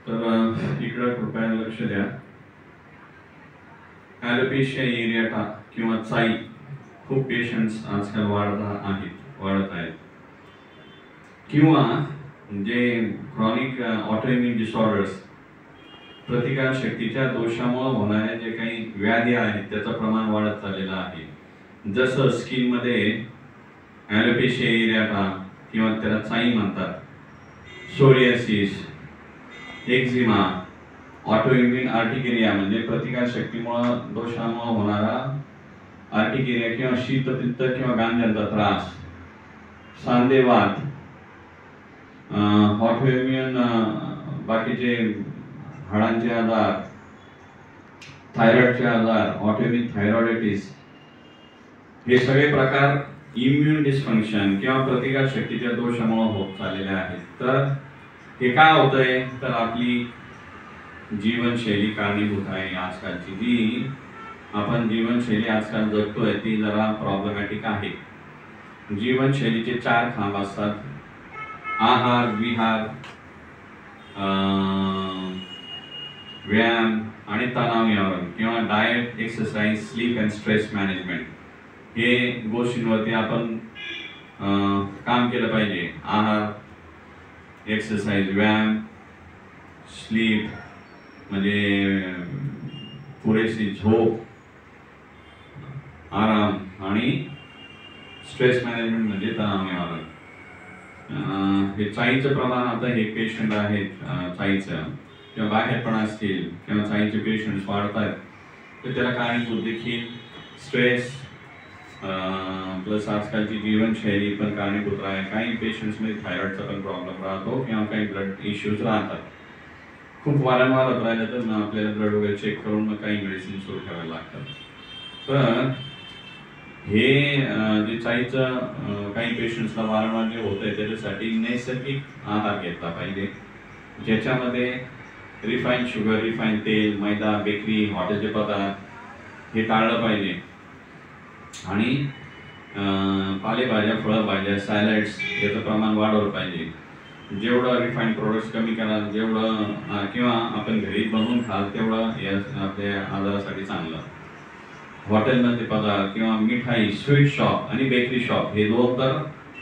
तर इकडे कृपया लक्ष द्या. ॲलोपेशिया एरियाटा किंवा चाई खूप पेशंट्स आजकाल वाढत आहेत किंवा जे क्रॉनिक ऑटोइम्युन डिसऑर्डर्स प्रतिकार शक्तीच्या दोषामुळे होणारे जे काही व्याधी आहेत त्याचं प्रमाण वाढत चाललेलं आहे. जसं स्किनमध्ये ॲलोपेशिया एरियाटा किंवा त्याला चाई म्हणतात, सोरियासिस, एक्झिमा, ऑटोइम्युन आर्टिकेरिया म्हणजे प्रतिकार शक्तीमुळे दोषामुळे होणारा आर्टिकेरिया किंवा शीतपित्त किंवा गांजाचा त्रास, सांधेवात, ऑटोइम्युन बाकीचे हाडांचे आजार, थायरॉइडचे आजार, ऑटोइम्युन थायरॉइडायटिस, हे सगळे प्रकार इम्युन डिस्फंक्शन किंवा प्रतिकार शक्तीच्या दोषामुळे होत चाललेले आहेत. तर हे काय होतंय तर आपली जीवनशैली कारणीभूत आहे. आजकालची जी आपण जीवनशैली आजकाल जगतोय ती जरा प्रॉब्लेमॅटिक आहे. जीवनशैलीचे 4 खांब असतात: आहार, विहार, व्यायाम आणि तणाव निवारण किंवा diet, exercise, sleep and stress management. हे गोष्टींवरती आपण काम केलं पाहिजे. आहार, एक्सरसाइज, व्यायाम, स्लीप म्हणजे पुरेशी झोप, आराम, आणि स्ट्रेस मॅनेजमेंट म्हणजे तणाव निवारण. हे चाईचं प्रमाण आता हे पेशंट आहेत चाईचं किंवा बाहेर पण असतील किंवा चाईचे पेशंट्स वाढत आहेत, तर त्याला कारणीभूत देखील स्ट्रेस प्लस आजकालची जीवनशैली पण कारणीभूत आहे. काही पेशंट्समध्ये थायरॉइडचा पण प्रॉब्लेम राहतो किंवा काही ब्लड इश्यूज राहतात. खूप वारंवार होत राहिलं तर मग आपल्याला ब्लड वगैरे चेक करून मग काही मेडिसिन सुरू ठेवायला लागतात. तर हे जे चाईचं काही पेशंट्सला वारंवार जे होत आहे त्याच्यासाठी नैसर्गिक आहार घेतला पाहिजे, ज्याच्यामध्ये रिफाईन शुगर, रिफाईन तेल, मैदा, बेकरी, हॉटेलचे पदार्थ हे टाळलं पाहिजे. आणि पालेभाज्या, फळभाज्या, सॅलड्स याचं प्रमाण वाढवलं पाहिजे. जेवढं रिफाईंड प्रोडक्ट्स कमी कराल, जेवढं किंवा आपण घरी बनवून खाल तेवढं या आपल्या आजारासाठी चांगलं. हॉटेलमध्ये पदार्थ किंवा मिठाई, स्वीट शॉप आणि बेकरी शॉप हे 2 तर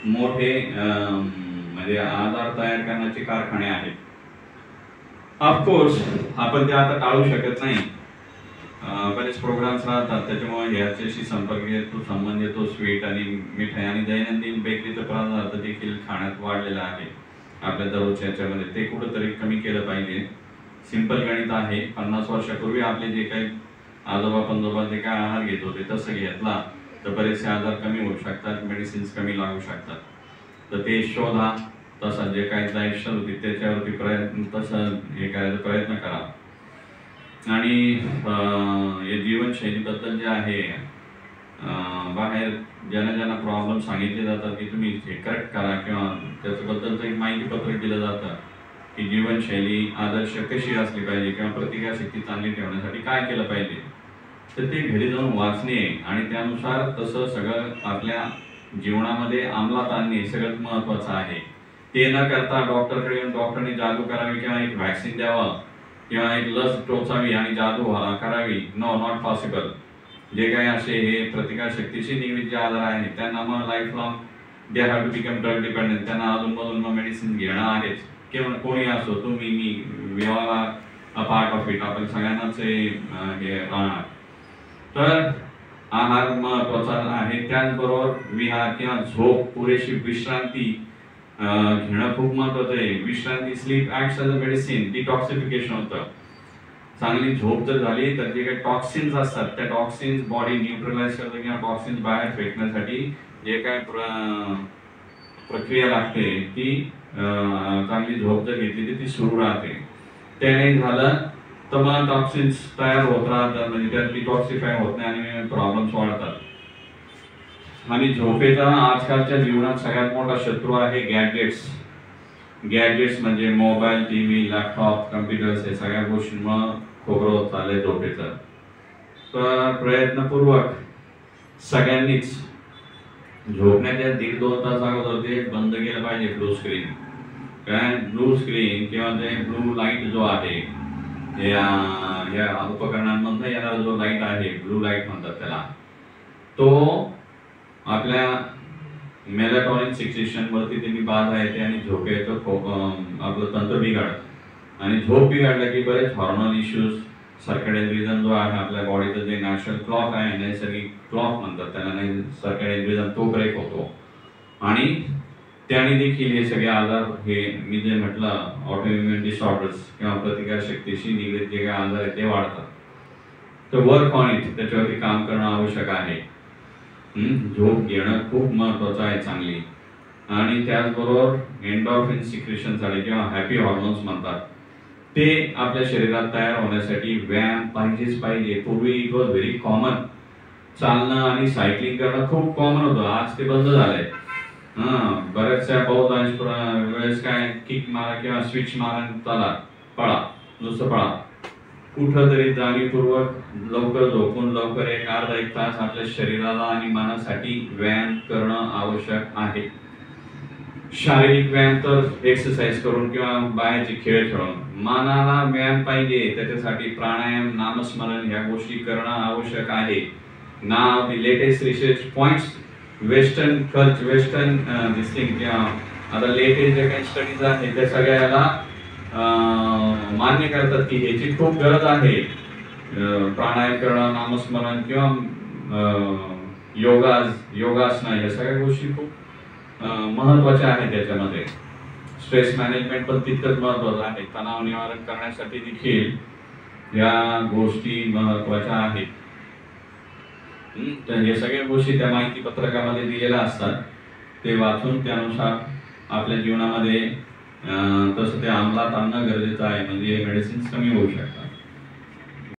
मोठे म्हणजे आजार तयार करण्याचे कारखाने आहेत. ऑफकोर्स आपण ते आता टाळू शकत नाही. बरेच प्रोग्राम्स राहतात त्याच्यामुळे ह्याच्याशी संबंध येतो. स्वीट आणि मिठाई आणि दैनंदिन बेकरीचं पदार्थ देखील खाण्यात वाढलेलं आहे आपल्या दररोजच्या याच्यामध्ये. ते कुठंतरी कमी केलं पाहिजे. सिंपल गणित आहे. 50 वर्षापूर्वी आपले जे काही आजोबा पंजोबा जे काय आहार घेत होते तसं घेतला तर बरेचसे आजार कमी होऊ शकतात, मेडिसिन्स कमी लागू शकतात. तर ते शोधा, तसं जे काही लाईफस्टाईल होती त्याच्यावरती तसं हे करायचा प्रयत्न करा. आणि या जीवनशैलीबद्दल जे आहे बाहेर ज्यांना प्रॉब्लेम सांगितले जातात की तुम्ही हे करेक्ट करा किंवा त्याच्याबद्दलचं एक माहितीपत्रक दिलं जातं की जीवनशैली आदर्श कशी असली पाहिजे किंवा प्रतिकारशक्ती चांगली ठेवण्यासाठी काय केलं पाहिजे, तर ते घरी जाऊन वाचणे आणि त्यानुसार तसं सगळं आपल्या जीवनामध्ये अंमलात आणणे हे सगळ्यात महत्त्वाचं आहे. ते न करता डॉक्टरकडे येऊन डॉक्टरने जादू करावी किंवा एक व्हॅक्सिन द्यावं किंवा एक लस टोचावी आणि जादू करावी, नो, नॉट पॉसिबल. जे काही असे हे प्रतिकारशक्तीशी निगडीत जे आजार आहेत त्यांना मग life long they have to become drug dependent. त्यांना अजून मग मेडिसिन घेणं आहेच. किंवा कोणी असो, तुम्ही, मी, we all are a part of it. आपण सगळ्यांनाच हे राहणार. तर आहार महत्त्वाचा आहे. त्याचबरोबर विहार किंवा झोप, पुरेशी विश्रांती घेणं खूप महत्त्वाचं आहे. विश्रांती, sleep acts as a medicine, detoxification होतं. चांगली झोप जर झाली तर जे काही टॉक्सिन्स असतात त्या टॉक्सिन्स बॉडी न्यूट्रलाइज करतं किंवा टॉक्सिन्स बाहेर फेकण्यासाठी जे काय प्रक्रिया लागते ती चांगली झोप जर घेतली तर ती सुरू राहते. ते नाही झालं तर मग टॉक्सिन्स तयार होत राहतात, म्हणजे त्यात डिटॉक्सिफाय होत नाही आणि प्रॉब्लेम्स वाढतात. आणि झोपेचा आजकालच्या जीवनात सगळ्यात मोठा शत्रू आहे गॅजेट्स. गॅजेट्स म्हणजे मोबाईल, टीव्ही, लॅपटॉप, कम्प्युटर्स हे सगळ्या गोष्टींमुळे खोबरं होत चाललंय झोपेचं. तर प्रयत्नपूर्वक सगळ्यांनीच झोपण्याच्या 1.5-2 तास अगोदर ते बंद केलं पाहिजे ब्लू स्क्रीन. काय ब्लू स्क्रीन किंवा ते ब्लू लाईट जो आहे या उपकरणांमधून येणारा जो लाईट आहे, ब्लू लाईट म्हणतात त्याला, तो आपल्या मेलाटॉनिन सिक्रेशन वरती त्यांनी बाधा येते आणि झोपेचं आपलं तंत्र बिघडतं आणि झोप बिघडलं की बरेच हॉर्मोनल इश्यूज, सर्कॅडियन रिदम जो आहे आपल्या बॉडीचं जे नॅचरल क्लॉक आहे, नैसर्गिक क्लॉक म्हणतात त्याला, सर्कॅडियन रिदम तो ब्रेक होतो आणि त्याने देखील हे सगळे आजार, हे मी जे म्हटलं ऑटोइम्युन डिसऑर्डर्स किंवा प्रतिकारशक्तीशी निगडीत जे काही आजार आहेत ते वाढतात. तर वर्क ऑन इट, त्याच्यावरती काम करणं आवश्यक आहे. झोप घेणं खूप महत्वाचं आहे चांगली. आणि त्याचबरोबर एंडॉर्फिन सिक्रेशनसाठी किंवा हॅपी हॉर्मोन्स म्हणतात ते आपल्या शरीरात तयार होण्यासाठी व्यायाम पाहिजेच पाहिजे. पूर्वी इट वॉज व्हेरी कॉमन, चालणं आणि सायकलिंग करणं खूप कॉमन होतं, आज ते बंद झालंय. बऱ्याचशा बहुतांश वेळेस काय किक मारा किंवा स्विच मारा, चला पळा, नुसतं पळा. कुठं तरी जाणीवपूर्वक लवकर झोपून लवकर एक अर्धा एक तास आपल्या शरीराला आणि मनासाठी व्यायाम करणं आवश्यक आहे. शारीरिक व्यायाम तर एक्सरसाइज करून किंवा बाहेरचे खेळ खेळून, मनाला व्यायाम पाहिजे त्याच्यासाठी प्राणायाम, नामस्मरण ह्या गोष्टी करणं आवश्यक आहे. नाव the latest research points western culture, western this thing किंवा आता लेटेस्ट जे काही स्टडीज आहेत त्या सगळ्याला मान्य करतात की ह्याची खूप गरज आहे. प्राणायाम करणं, नामस्मरण किंवा योगासनं या सगळ्या गोष्टी खूप महत्वाच्या आहेत. त्याच्यामध्ये स्ट्रेस मॅनेजमेंट पण तितकंच महत्वाचं आहे. तणाव निवारण करण्यासाठी देखील या गोष्टी महत्वाच्या आहेत. तर हे सगळ्या गोष्टी त्या माहिती पत्रकामध्ये दिलेल्या असतात, ते वाचून त्यानुसार आपल्या जीवनामध्ये तसं ते अंमलात आणणं गरजेचं आहे, म्हणजे मेडिसिन्स कमी होऊ शकतात.